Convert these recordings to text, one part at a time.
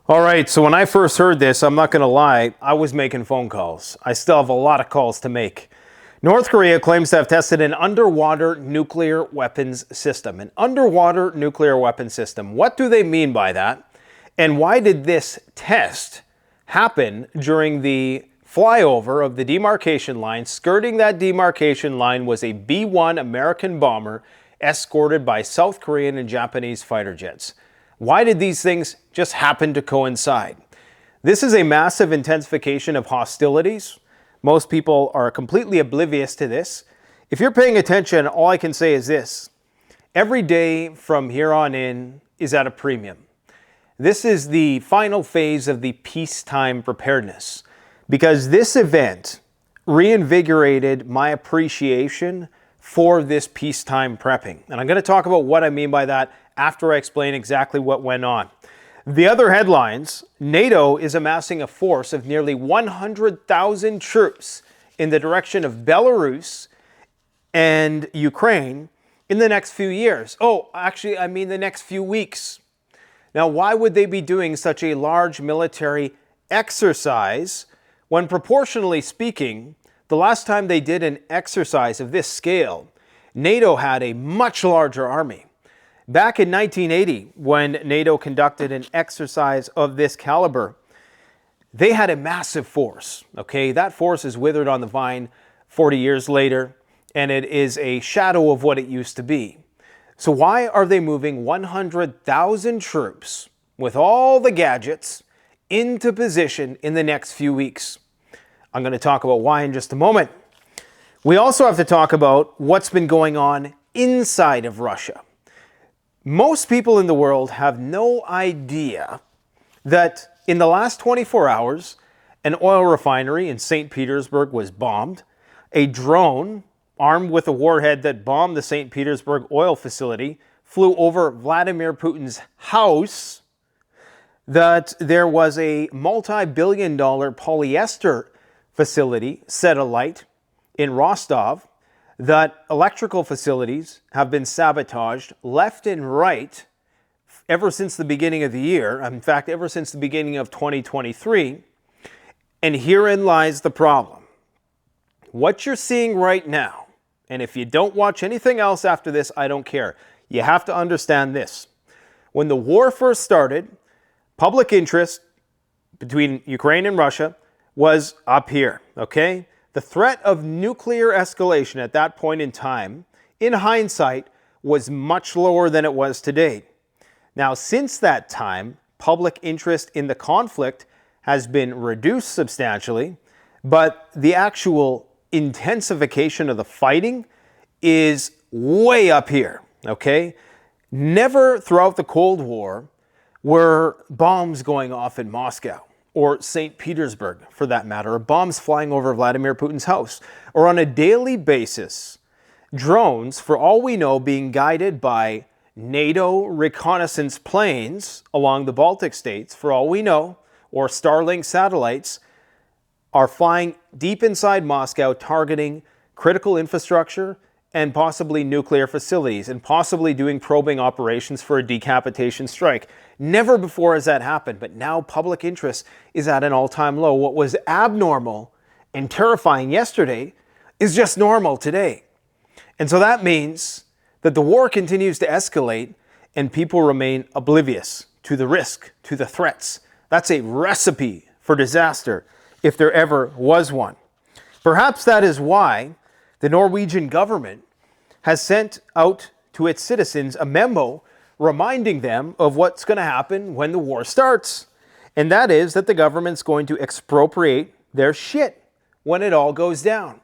All right, so when I first heard this, I'm not going to lie, I was making phone calls. I still have a lot of calls to make. North Korea claims to have tested an underwater nuclear weapons system. An underwater nuclear weapons system. What do they mean by that? And why did this test happen during the flyover of the demarcation line? Skirting that demarcation line was a B-1 American bomber escorted by South Korean and Japanese fighter jets. Why did these things just happen to coincide? This is a massive intensification of hostilities. Most people are completely oblivious to this. If you're paying attention, all I can say is this. Every day from here on in is at a premium. This is the final phase of the peacetime preparedness, because this event reinvigorated my appreciation for this peacetime prepping. And I'm going to talk about what I mean by that after I explain exactly what went on. The other headlines: NATO is amassing a force of nearly 100,000 troops in the direction of Belarus and Ukraine in the next few years. Oh, actually, I mean the next few weeks. Now, why would they be doing such a large military exercise when, proportionally speaking, the last time they did an exercise of this scale, NATO had a much larger army? Back in 1980, when NATO conducted an exercise of this caliber, they had a massive force, okay? That force is withered on the vine 40 years later, and it is a shadow of what it used to be. So why are they moving 100,000 troops with all the gadgets into position in the next few weeks? I'm going to talk about why in just a moment. We also have to talk about what's been going on inside of Russia. Most people in the world have no idea that in the last 24 hours, an oil refinery in St. Petersburg was bombed. A drone armed with a warhead that bombed the St. Petersburg oil facility flew over Vladimir Putin's house. That there was a multi-billion-dollar polyester facility set alight in Rostov. That electrical facilities have been sabotaged left and right ever since the beginning of the year. In fact, ever since the beginning of 2023. And herein lies the problem. What you're seeing right now, and if you don't watch anything else after this, I don't care. You have to understand this. When the war first started, public interest between Ukraine and Russia was up here, okay? The threat of nuclear escalation at that point in time, in hindsight, was much lower than it was today. Now, since that time, public interest in the conflict has been reduced substantially, but the actual intensification of the fighting is way up here, okay? Never throughout the Cold War were bombs going off in Moscow, or St. Petersburg, for that matter, or bombs flying over Vladimir Putin's house, or on a daily basis, drones, for all we know, being guided by NATO reconnaissance planes along the Baltic states, for all we know, or Starlink satellites, are flying deep inside Moscow, targeting critical infrastructure and possibly nuclear facilities, and possibly doing probing operations for a decapitation strike. Never before has that happened, but now public interest is at an all-time low. What was abnormal and terrifying yesterday is just normal today. And so that means that the war continues to escalate and people remain oblivious to the risk, to the threats. That's a recipe for disaster, if there ever was one. Perhaps that is why the Norwegian government has sent out to its citizens a memo reminding them of what's going to happen when the war starts. And that is that the government's going to expropriate their shit when it all goes down.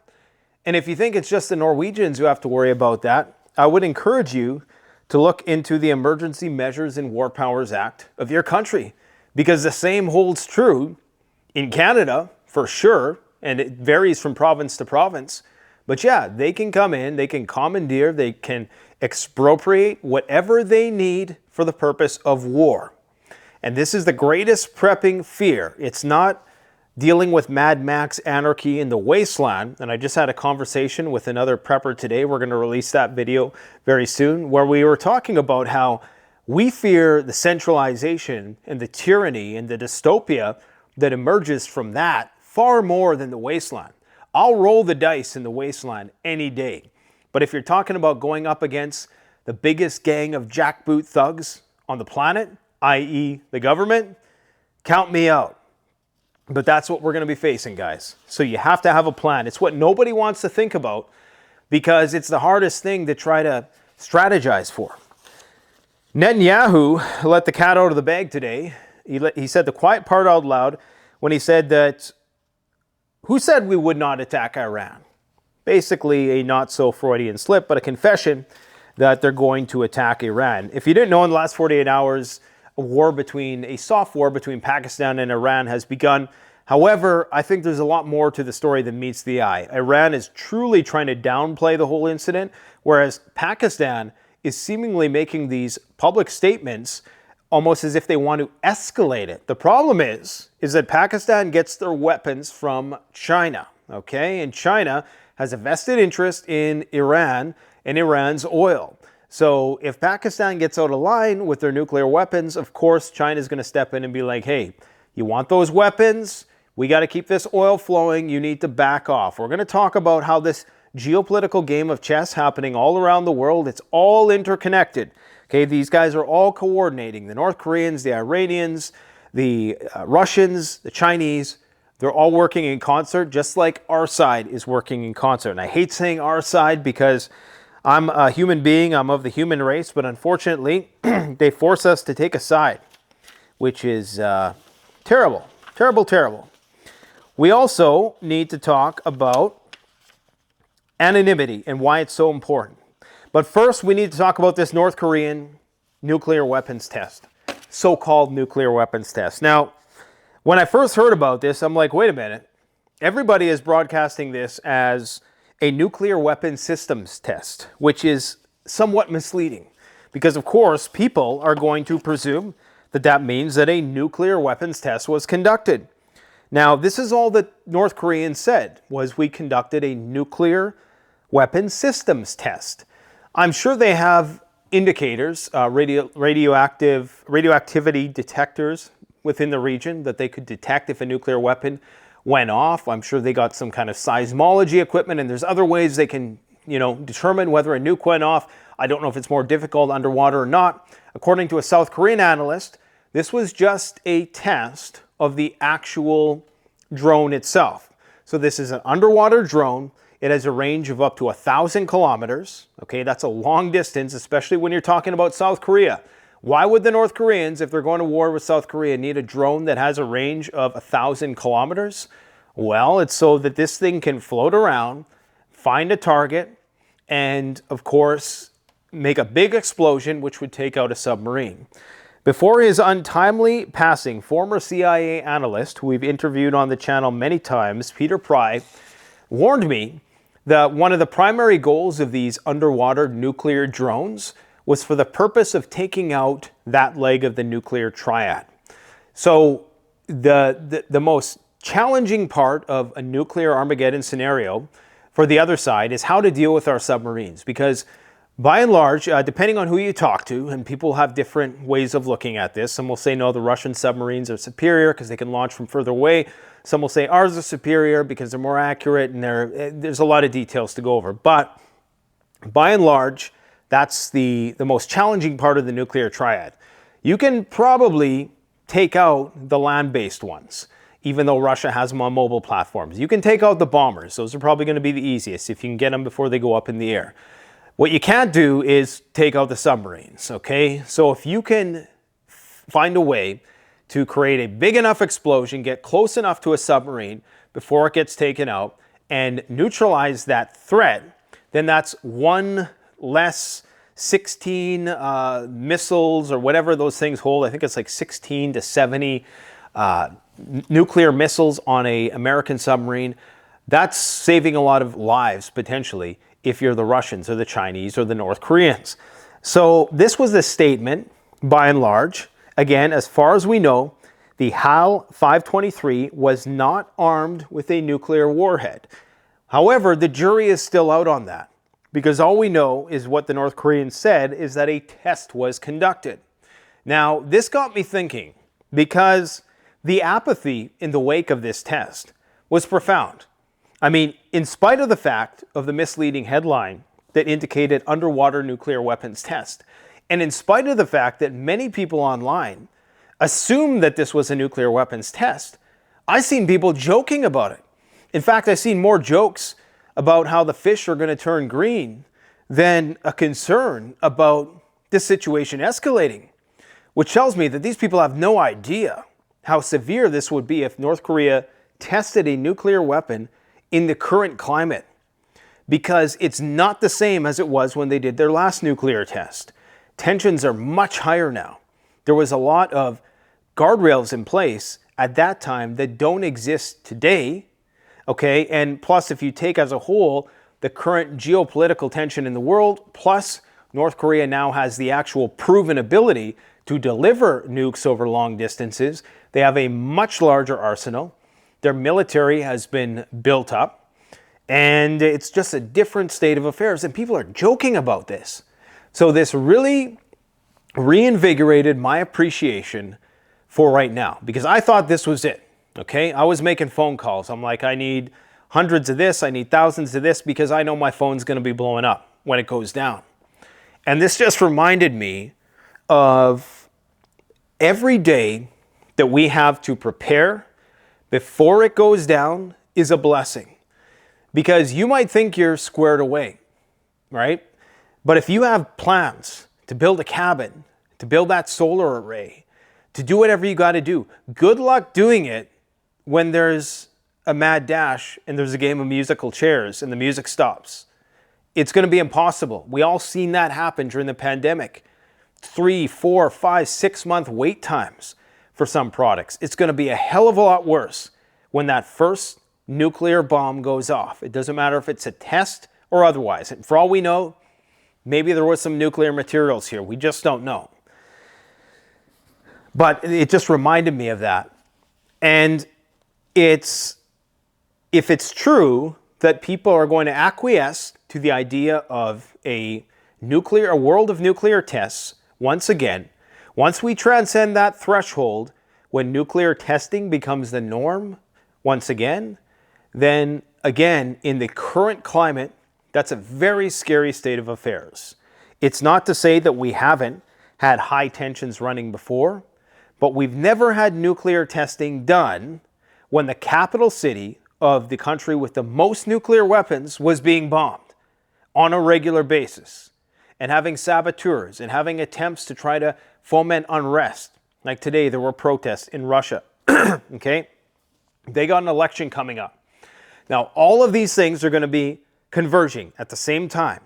And if you think it's just the Norwegians who have to worry about that, I would encourage you to look into the Emergency Measures and War Powers Act of your country, because the same holds true in Canada, for sure, and it varies from province to province. But yeah, they can come in, they can commandeer, they can expropriate whatever they need for the purpose of war. And this is the greatest prepping fear. It's not dealing with Mad Max anarchy in the wasteland. And I just had a conversation with another prepper today. We're going to release that video very soon, where we were talking about how We fear the centralization and the tyranny and the dystopia that emerges from that far more than the wasteland. I'll roll the dice in the wasteland any day. But if you're talking about going up against the biggest gang of jackboot thugs on the planet, i.e. the government, count me out. But that's what we're going to be facing, guys. So you have to have a plan. It's what nobody wants to think about because it's the hardest thing to try to strategize for. Netanyahu let the cat out of the bag today. He said the quiet part out loud when he said that, who said we would not attack Iran? Basically a not so Freudian slip, but a confession that they're going to attack Iran. If you didn't know, in the last 48 hours, a soft war between Pakistan and Iran has begun. However, I think there's a lot more to the story than meets the eye. Iran is truly trying to downplay the whole incident, whereas Pakistan is seemingly making these public statements almost as if they want to escalate it. The problem is that Pakistan gets their weapons from China, okay? And China has a vested interest in Iran and Iran's oil. So if Pakistan gets out of line with their nuclear weapons, of course, China's going to step in and be like, hey, you want those weapons? We got to keep this oil flowing. You need to back off. We're going to talk about how this geopolitical game of chess happening all around the world, it's all interconnected. Okay, these guys are all coordinating. The North Koreans, the Iranians, the Russians, the Chinese, they're all working in concert, just like our side is working in concert. And I hate saying our side because I'm a human being, I'm of the human race, but unfortunately, they force us to take a side, which is terrible, terrible, terrible. We also need to talk about anonymity and why it's so important. But first, we need to talk about this North Korean nuclear weapons test, so-called nuclear weapons test. Now, when I first heard about this, I'm like, wait a minute. Everybody is broadcasting this as a nuclear weapon systems test, which is somewhat misleading. Because, of course, people are going to presume that that means that a nuclear weapons test was conducted. Now, this is all that North Koreans said, was we conducted a nuclear weapon systems test. I'm sure they have indicators, radioactivity detectors within the region that they could detect if a nuclear weapon went off. I'm sure they got some kind of seismology equipment, and there's other ways they can, determine whether a nuke went off. I don't know if it's more difficult underwater or not. According to a South Korean analyst, this was just a test of the actual drone itself. So this is an underwater drone. It has a range of up to 1,000 kilometers. Okay, that's a long distance, especially when you're talking about South Korea. Why would the North Koreans, if they're going to war with South Korea, need a drone that has a range of 1,000 kilometers? Well, it's so that this thing can float around, find a target, and, of course, make a big explosion, which would take out a submarine. Before his untimely passing, former CIA analyst, who we've interviewed on the channel many times, Peter Pry, warned me that one of the primary goals of these underwater nuclear drones was for the purpose of taking out that leg of the nuclear triad. So the most challenging part of a nuclear Armageddon scenario for the other side is how to deal with our submarines, because by and large, depending on who you talk to, and people have different ways of looking at this, some will say, no, the Russian submarines are superior because they can launch from further away. Some will say ours are superior because they're more accurate, and there's a lot of details to go over. But by and large, that's the most challenging part of the nuclear triad. You can probably take out the land-based ones, even though Russia has them on mobile platforms. You can take out the bombers. Those are probably going to be the easiest if you can get them before they go up in the air. What you can't do is take out the submarines, okay? So if you can find a way to create a big enough explosion, get close enough to a submarine before it gets taken out, and neutralize that threat, then that's one less 16 missiles or whatever those things hold. I think it's like 16 to 70 nuclear missiles on an American submarine. That's saving a lot of lives, potentially, if you're the Russians or the Chinese or the North Koreans. So this was the statement, by and large. Again, as far as we know, the HAL 523 was not armed with a nuclear warhead. However, the jury is still out on that, because all we know is what the North Koreans said is that a test was conducted. Now, this got me thinking because the apathy in the wake of this test was profound. I mean, in spite of the fact of the misleading headline that indicated underwater nuclear weapons test, and in spite of the fact that many people online assumed that this was a nuclear weapons test, I've seen people joking about it. In fact, I've seen more jokes about how the fish are going to turn green than a concern about this situation escalating, which tells me that these people have no idea how severe this would be if North Korea tested a nuclear weapon in the current climate, because it's not the same as it was when they did their last nuclear test. Tensions are much higher now. There was a lot of guardrails in place at that time that don't exist today, okay? And plus, if you take as a whole the current geopolitical tension in the world, plus North Korea now has the actual proven ability to deliver nukes over long distances. They have a much larger arsenal. Their military has been built up. And it's just a different state of affairs. And people are joking about this. So this really reinvigorated my appreciation for right now. Because I thought this was it. Okay? I was making phone calls. I'm like, I need hundreds of this. I need thousands of this because I know my phone's going to be blowing up when it goes down. And this just reminded me of every day that we have to prepare before it goes down is a blessing. Because you might think you're squared away, right? But if you have plans to build a cabin, to build that solar array, to do whatever you got to do, good luck doing it when there's a mad dash and there's a game of musical chairs and the music stops. It's going to be impossible. We all seen that happen during the pandemic. 3, 4, 5, 6 month wait times for some products. It's going to be a hell of a lot worse when that first nuclear bomb goes off. It doesn't matter if it's a test or otherwise. And for all we know, maybe there was some nuclear materials here. We just don't know. But it just reminded me of that. And if it's true that people are going to acquiesce to the idea of a world of nuclear tests, once again, once we transcend that threshold, when nuclear testing becomes the norm, once again, then again, in the current climate, that's a very scary state of affairs. It's not to say that we haven't had high tensions running before, but we've never had nuclear testing done when the capital city of the country with the most nuclear weapons was being bombed on a regular basis, and having saboteurs and having attempts to try to foment unrest. Like today, there were protests in Russia, okay? They got an election coming up. Now, all of these things are going to be converging at the same time.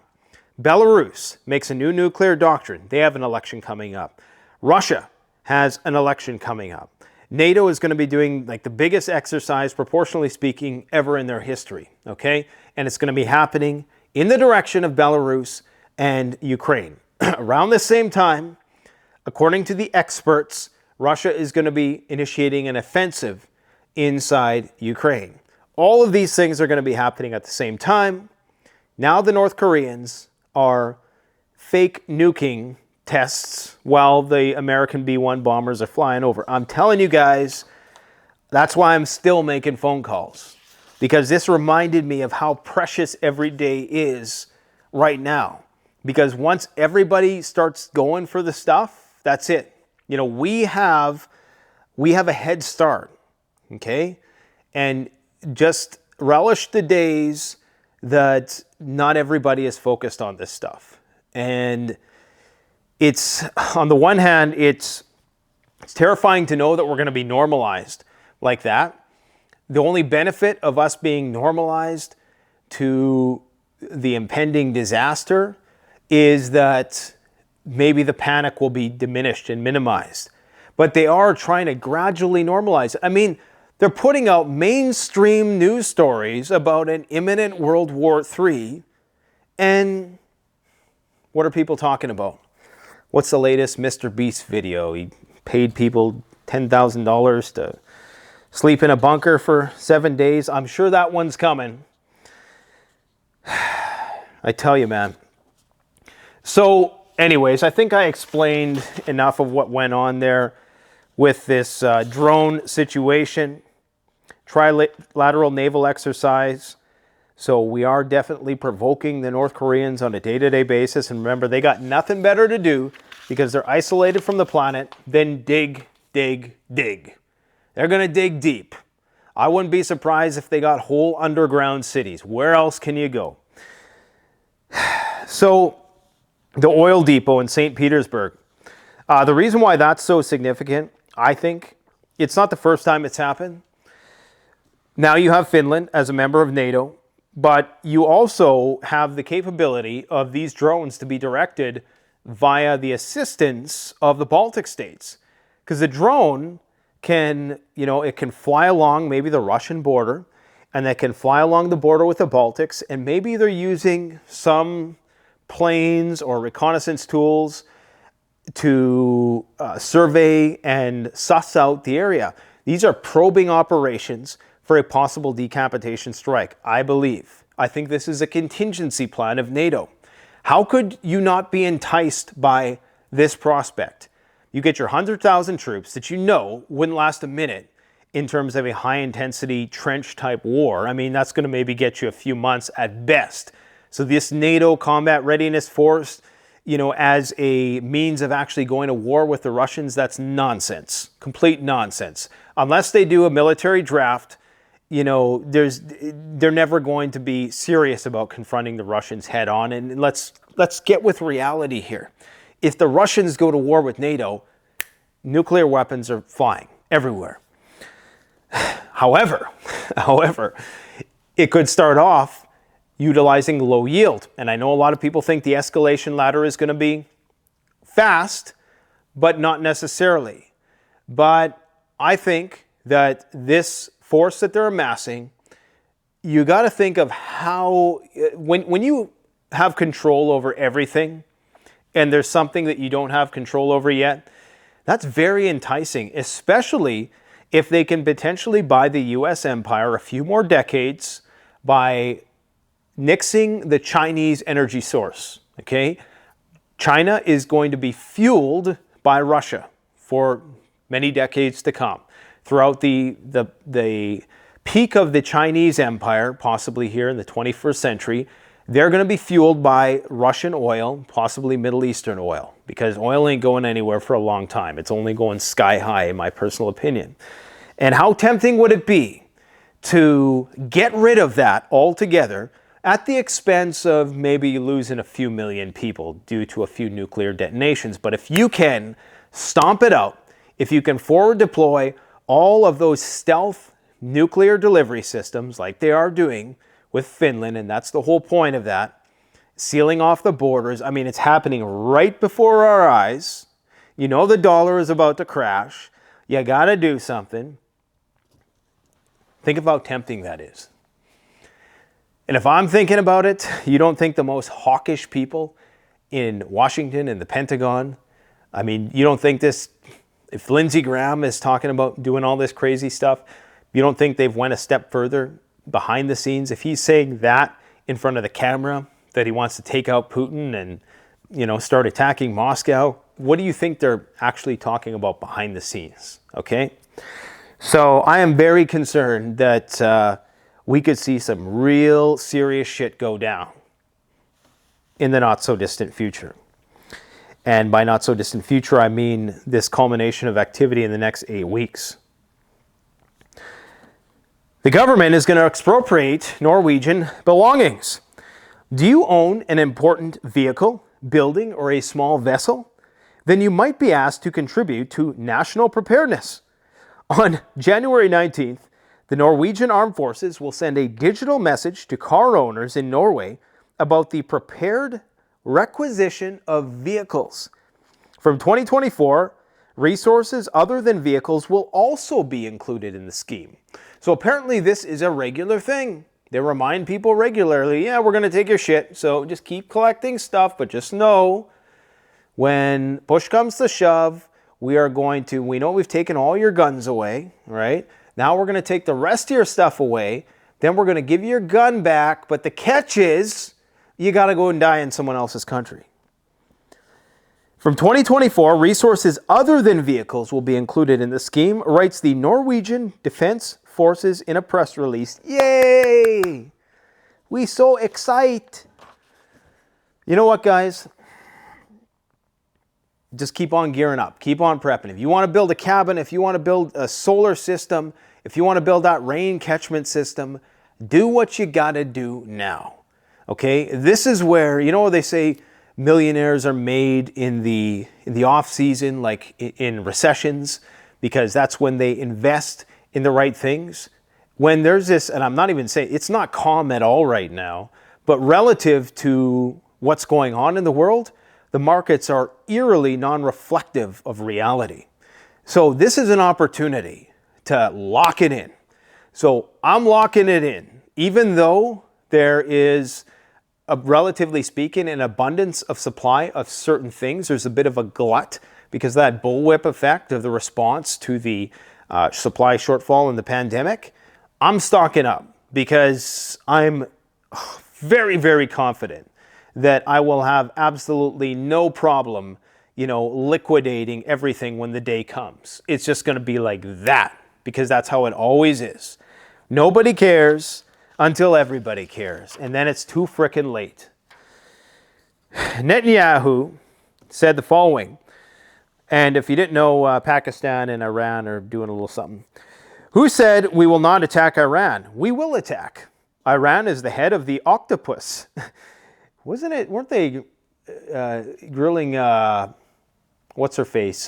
Belarus makes a new nuclear doctrine. They have an election coming up. Russia has an election coming up. Nato is going to be doing like the biggest exercise, proportionally speaking, ever in their history, okay? And it's going to be happening in the direction of Belarus and Ukraine. Around the same time, according to the experts, Russia is going to be initiating an offensive inside Ukraine. All of these things are going to be happening at the same time. Now the North Koreans are fake nuking tests while the American B-1 bombers are flying over. I'm telling you guys, that's why I'm still making phone calls. Because this reminded me of how precious every day is right now. Because once everybody starts going for the stuff, that's it. You know, we have a head start, okay? And just relish the days that not everybody is focused on this stuff. And it's, on the one hand, it's terrifying to know that we're going to be normalized like that. The only benefit of us being normalized to the impending disaster is that maybe the panic will be diminished and minimized. But they are trying to gradually normalize it. I mean, they're putting out mainstream news stories about an imminent World War III. And what are people talking about? What's the latest Mr. Beast video? He paid people $10,000 to sleep in a bunker for 7 days. I'm sure that one's coming. I tell you, man. So anyways, I think I explained enough of what went on there with this drone situation. Trilateral naval exercise. So we are definitely provoking the North Koreans on a day-to-day basis. And remember, they got nothing better to do because they're isolated from the planet than dig, dig, dig. They're going to dig deep. I wouldn't be surprised if they got whole underground cities. Where else can you go? So the oil depot in St. Petersburg. The reason why that's so significant, I think, it's not the first time it's happened. Now you have Finland as a member of Nato, but you also have the capability of these drones to be directed via the assistance of the Baltic states. Because the drone can, it can fly along maybe the Russian border, and they can fly along the border with the Baltics, and maybe they're using some planes or reconnaissance tools to survey and suss out the area. These are probing operations for a possible decapitation strike, I believe. I think this is a contingency plan of NATO. How could you not be enticed by this prospect? You get your 100,000 troops that you know wouldn't last a minute in terms of a high-intensity trench-type war. I mean, that's going to maybe get you a few months at best. So this NATO combat readiness force, as a means of actually going to war with the Russians, that's nonsense. Complete nonsense. Unless they do a military draft, they're never going to be serious about confronting the Russians head on. And let's get with reality here. If the Russians go to war with NATO, nuclear weapons are flying everywhere. However, it could start off utilizing low yield. And I know a lot of people think the escalation ladder is going to be fast, but not necessarily. But I think that this force that they're amassing, you got to think of how, when you have control over everything and there's something that you don't have control over yet, that's very enticing, especially if they can potentially buy the US empire a few more decades by nixing the Chinese energy source, okay? China is going to be fueled by Russia for many decades to come. Throughout the peak of the Chinese empire, possibly here in the 21st century, they're going to be fueled by Russian oil, possibly Middle Eastern oil, because oil ain't going anywhere for a long time. It's only going sky high, in my personal opinion. And how tempting would it be to get rid of that altogether at the expense of maybe losing a few million people due to a few nuclear detonations? But if you can stomp it out, if you can forward deploy all of those stealth nuclear delivery systems like they are doing with Finland, and that's the whole point of that, sealing off the borders. I mean, it's happening right before our eyes. The dollar is about to crash. You got to do something. Think of how tempting that is. And if I'm thinking about it, you don't think the most hawkish people in Washington and the Pentagon, I mean, you don't think this, if Lindsey Graham is talking about doing all this crazy stuff, you don't think they've went a step further behind the scenes? If he's saying that in front of the camera, that he wants to take out Putin and, start attacking Moscow, what do you think they're actually talking about behind the scenes? Okay? So I am very concerned that we could see some real serious shit go down in the not so distant future. And by not so distant future, I mean this culmination of activity in the next 8 weeks. The government is going to expropriate Norwegian belongings. Do you own an important vehicle, building, or a small vessel? Then you might be asked to contribute to national preparedness. On January 19th, the Norwegian Armed Forces will send a digital message to car owners in Norway about the prepared requisition of vehicles. From 2024, resources other than vehicles will also be included in the scheme. So apparently this is a regular thing. They remind people regularly, yeah, we're going to take your shit, so just keep collecting stuff, but just know when push comes to shove, we know we've taken all your guns away, right? Now we're going to take the rest of your stuff away, then we're going to give you your gun back, but the catch is you got to go and die in someone else's country. From 2024, resources other than vehicles will be included in the scheme, writes the Norwegian Defense Forces in a press release. Yay! We so excite! You know what, guys? Just keep on gearing up. Keep on prepping. If you want to build a cabin, if you want to build a solar system, if you want to build that rain catchment system, do what you got to do now. Okay? This is where, you know, they say millionaires are made in the off season, like in recessions, because that's when they invest in the right things. When there's this, and I'm not even saying it's not calm at all right now, but relative to what's going on in the world, the markets are eerily non-reflective of reality. So this is an opportunity to lock it in. So I'm locking it in, even though there is, relatively speaking, an abundance of supply of certain things. There's a bit of a glut because of that bullwhip effect of the response to the supply shortfall in the pandemic. I'm stocking up because I'm very, very confident that I will have absolutely no problem, you know, liquidating everything when the day comes. It's just going to be like that because that's how it always is. Nobody cares until everybody cares, and then it's too frickin' late. Netanyahu said the following, and if you didn't know, Pakistan and Iran are doing a little something. Who said we will not attack Iran? We will attack. Iran is the head of the octopus. Weren't they grilling, what's her face,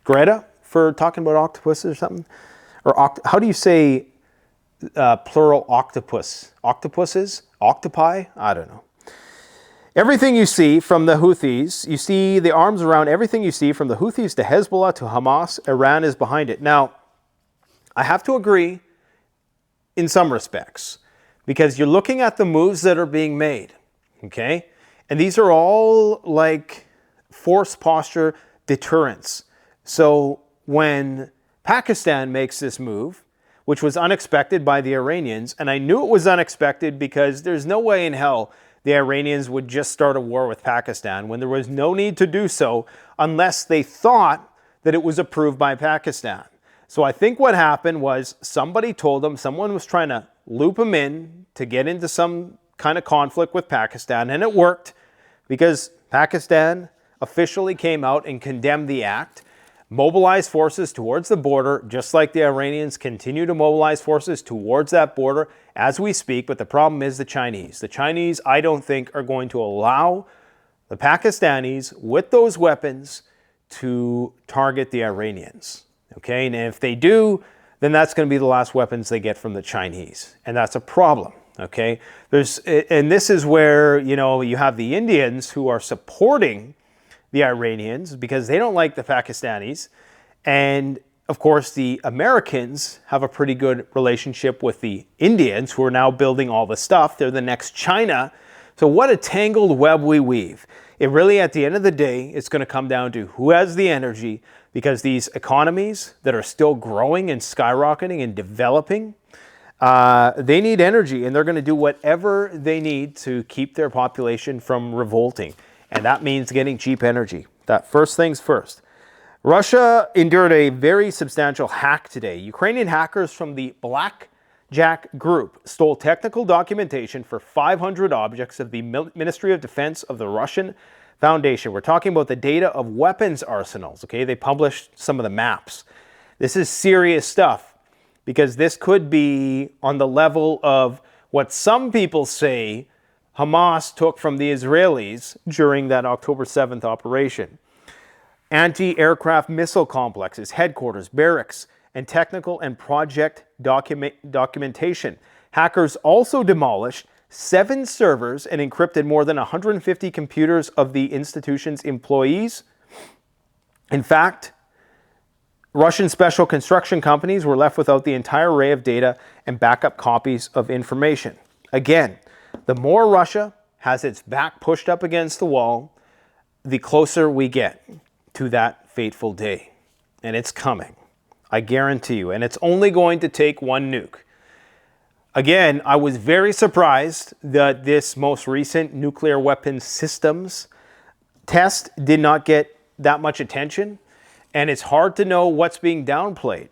Greta, for talking about octopuses or something? Or how do you say plural octopus? Octopuses? Octopi? I don't know. Everything you see from the Houthis, you see the arms around everything you see from the Houthis to Hezbollah to Hamas, Iran is behind it. Now, I have to agree in some respects, because you're looking at the moves that are being made, okay? And these are all like force posture deterrence. So when Pakistan makes this move, which was unexpected by the Iranians, and I knew it was unexpected because there's no way in hell the Iranians would just start a war with Pakistan when there was no need to do so unless they thought that it was approved by Pakistan. So I think what happened was somebody told them, someone was trying to loop them in to get into some kind of conflict with Pakistan, and it worked because Pakistan officially came out and condemned the act, mobilized forces towards the border, just like the Iranians continue to mobilize forces towards that border as we speak. But the problem is the Chinese. The Chinese, I don't think, are going to allow the Pakistanis with those weapons to target the Iranians. Okay, and if they do, then that's going to be the last weapons they get from the Chinese. And that's a problem, okay? And this is where, you know, you have the Indians who are supporting the Iranians because they don't like the Pakistanis. And, of course, the Americans have a pretty good relationship with the Indians who are now building all the stuff. They're the next China. So what a tangled web we weave. It really, at the end of the day, it's going to come down to who has the energy, because these economies that are still growing and skyrocketing and developing, they need energy, and they're going to do whatever they need to keep their population from revolting. And that means getting cheap energy. That first things first. Russia endured a very substantial hack today. Ukrainian hackers from the Blackjack Group stole technical documentation for 500 objects of the Ministry of Defense of the Russian Foundation. We're talking about the data of weapons arsenals, okay? They published some of the maps. This is serious stuff because this could be on the level of what some people say Hamas took from the Israelis during that October 7th operation. Anti-aircraft missile complexes, headquarters, barracks, and technical and project documentation. Hackers also demolished 7 servers and encrypted more than 150 computers of the institution's employees. In fact, Russian special construction companies were left without the entire array of data and backup copies of information. Again, the more Russia has its back pushed up against the wall, the closer we get to that fateful day. And it's coming. I guarantee you. And it's only going to take one nuke. Again, I was very surprised that this most recent nuclear weapons systems test did not get that much attention, and it's hard to know what's being downplayed.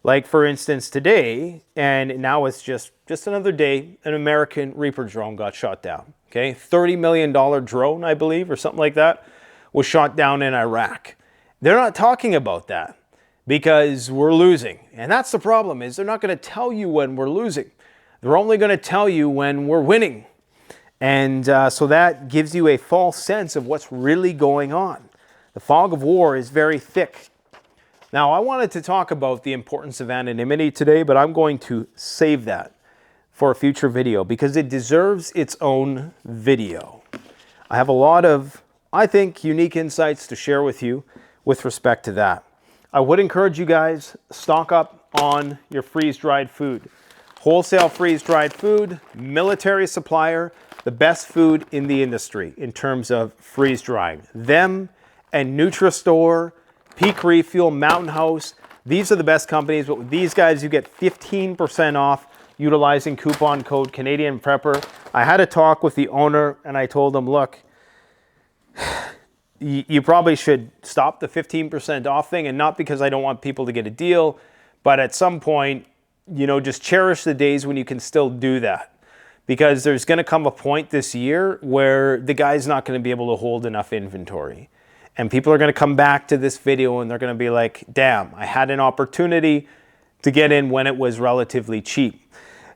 Like, for instance, today, and now it's just another day, an American Reaper drone got shot down. Okay, $30 million drone, I believe, or something like that, was shot down in Iraq. They're not talking about that because we're losing. And that's the problem, is they're not going to tell you when we're losing. They're only going to tell you when we're winning. And so that gives you a false sense of what's really going on. The fog of war is very thick. Now, I wanted to talk about the importance of anonymity today, but I'm going to save that for a future video because it deserves its own video. I have a lot of, I think, unique insights to share with you with respect to that. I would encourage you guys, stock up on your freeze-dried food. Wholesale freeze-dried food, military supplier, the best food in the industry in terms of freeze-drying. Them and NutriStore, Peak Refuel, Mountain House, these are the best companies. But with these guys, you get 15% off utilizing coupon code Canadian Prepper. I had a talk with the owner and I told him, look, you probably should stop the 15% off thing, and not because I don't want people to get a deal, but at some point, you know, just cherish the days when you can still do that. Because there's going to come a point this year where the guy's not going to be able to hold enough inventory. And people are going to come back to this video and they're going to be like, damn, I had an opportunity to get in when it was relatively cheap.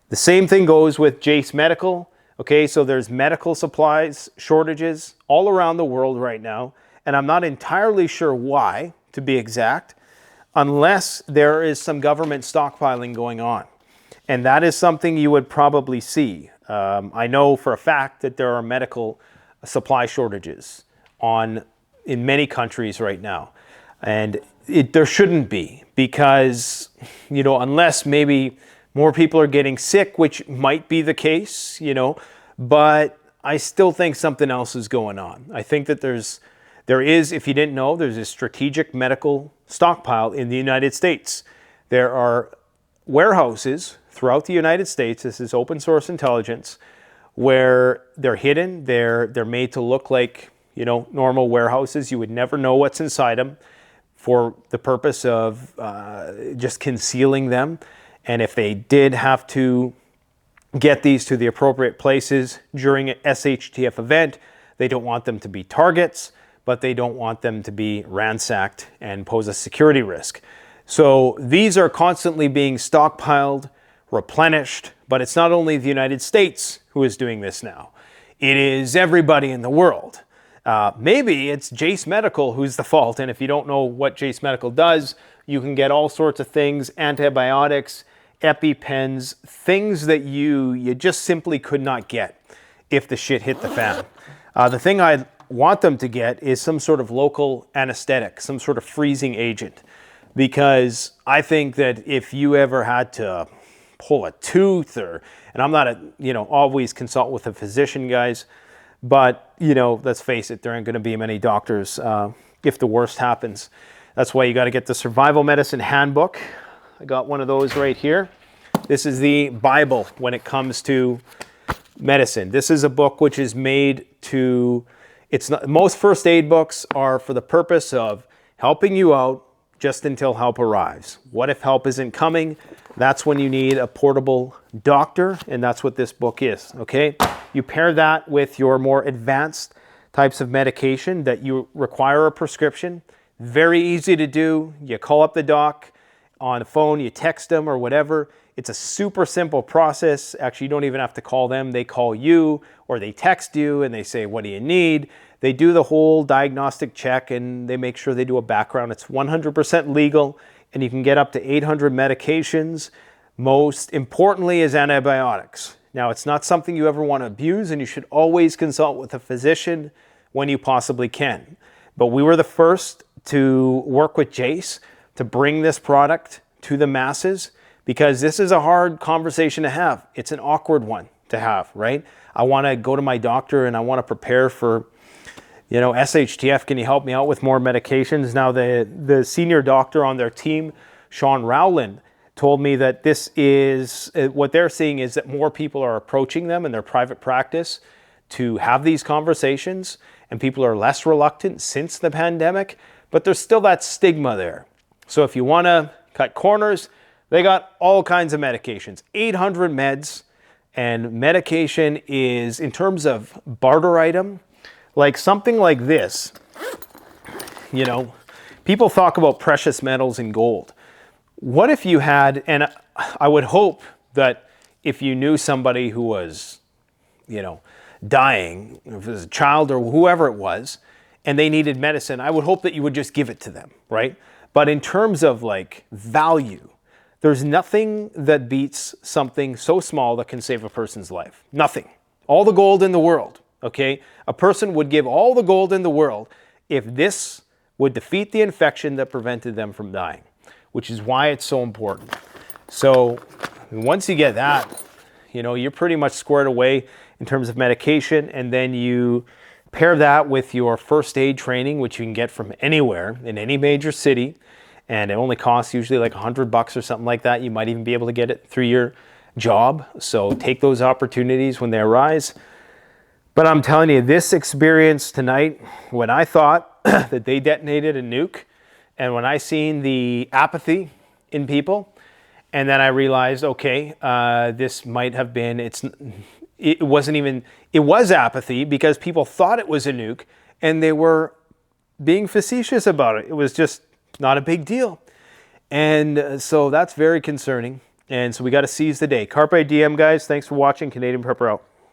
The same thing goes with Jace Medical. Okay, so there's medical supplies shortages all around the world right now. And I'm not entirely sure why, to be exact, unless there is some government stockpiling going on. And that is something you would probably see. I know for a fact that there are medical supply shortages in many countries right now. And there shouldn't be, because, you know, unless maybe more people are getting sick, which might be the case, you know, but I still think something else is going on. I think that there is, if you didn't know, there's a strategic medical stockpile in the United States. There are warehouses throughout the United States, this is open source intelligence, where they're hidden, they're made to look like, you know, normal warehouses. You would never know what's inside them for the purpose of just concealing them. And if they did have to get these to the appropriate places during an SHTF event, they don't want them to be targets, but they don't want them to be ransacked and pose a security risk. So these are constantly being stockpiled, replenished, but it's not only the United States who is doing this now. It is everybody in the world. Maybe it's Jace Medical who's the fault, and if you don't know what Jace Medical does, you can get all sorts of things, antibiotics, EpiPens, things that you just simply could not get if the shit hit the fan. The thing I want them to get is some sort of local anesthetic, some sort of freezing agent, because I think that if you ever had to pull a tooth, and I'm not always consult with a physician, guys, but, you know, let's face it, there aren't going to be many doctors if the worst happens. That's why you got to get the Survival Medicine Handbook. I got one of those right here. This is the Bible when it comes to medicine. This is a book which is made to, most first aid books are for the purpose of helping you out just until help arrives. What if help isn't coming? That's when you need a portable doctor, and that's what this book is, okay? You pair that with your more advanced types of medication that you require a prescription. Very easy to do. You call up the doc on the phone, you text them or whatever. It's a super simple process. Actually, you don't even have to call them. They call you or they text you and they say, what do you need? They do the whole diagnostic check and they make sure they do a background. It's 100% legal, and you can get up to 800 medications. Most importantly is antibiotics. Now, it's not something you ever want to abuse, and you should always consult with a physician when you possibly can. But we were the first to work with Jace to bring this product to the masses, because this is a hard conversation to have. It's an awkward one to have, right? I want to go to my doctor and I want to prepare for, you know, SHTF. Can you help me out with more medications? Now, the senior doctor on their team, Sean Rowland, told me that this is, what they're seeing is that more people are approaching them in their private practice to have these conversations. and people are less reluctant since the pandemic, but there's still that stigma there. So if you want to cut corners, they got all kinds of medications, 800 meds, and medication is, in terms of barter item, like something like this. You know, people talk about precious metals and gold. What if you had, and I would hope that if you knew somebody who was, you know, dying, if it was a child or whoever it was, and they needed medicine, I would hope that you would just give it to them, right? But in terms of like value, there's nothing that beats something so small that can save a person's life. Nothing. All the gold in the world, okay? A person would give all the gold in the world if this would defeat the infection that prevented them from dying, which is why it's so important. So once you get that, you know, you're pretty much squared away in terms of medication, and then you pair that with your first aid training, which you can get from anywhere in any major city, and it only costs usually like $100 or something like that. You might even be able to get it through your job. So take those opportunities when they arise. But I'm telling you, this experience tonight, when I thought that they detonated a nuke, and when I seen the apathy in people, and then I realized, okay, this might have been, it wasn't even, it was apathy because people thought it was a nuke and they were being facetious about it. It was just not a big deal. And so that's very concerning. And so we got to seize the day. Carpe diem, guys. Thanks for watching. Canadian Prepper out.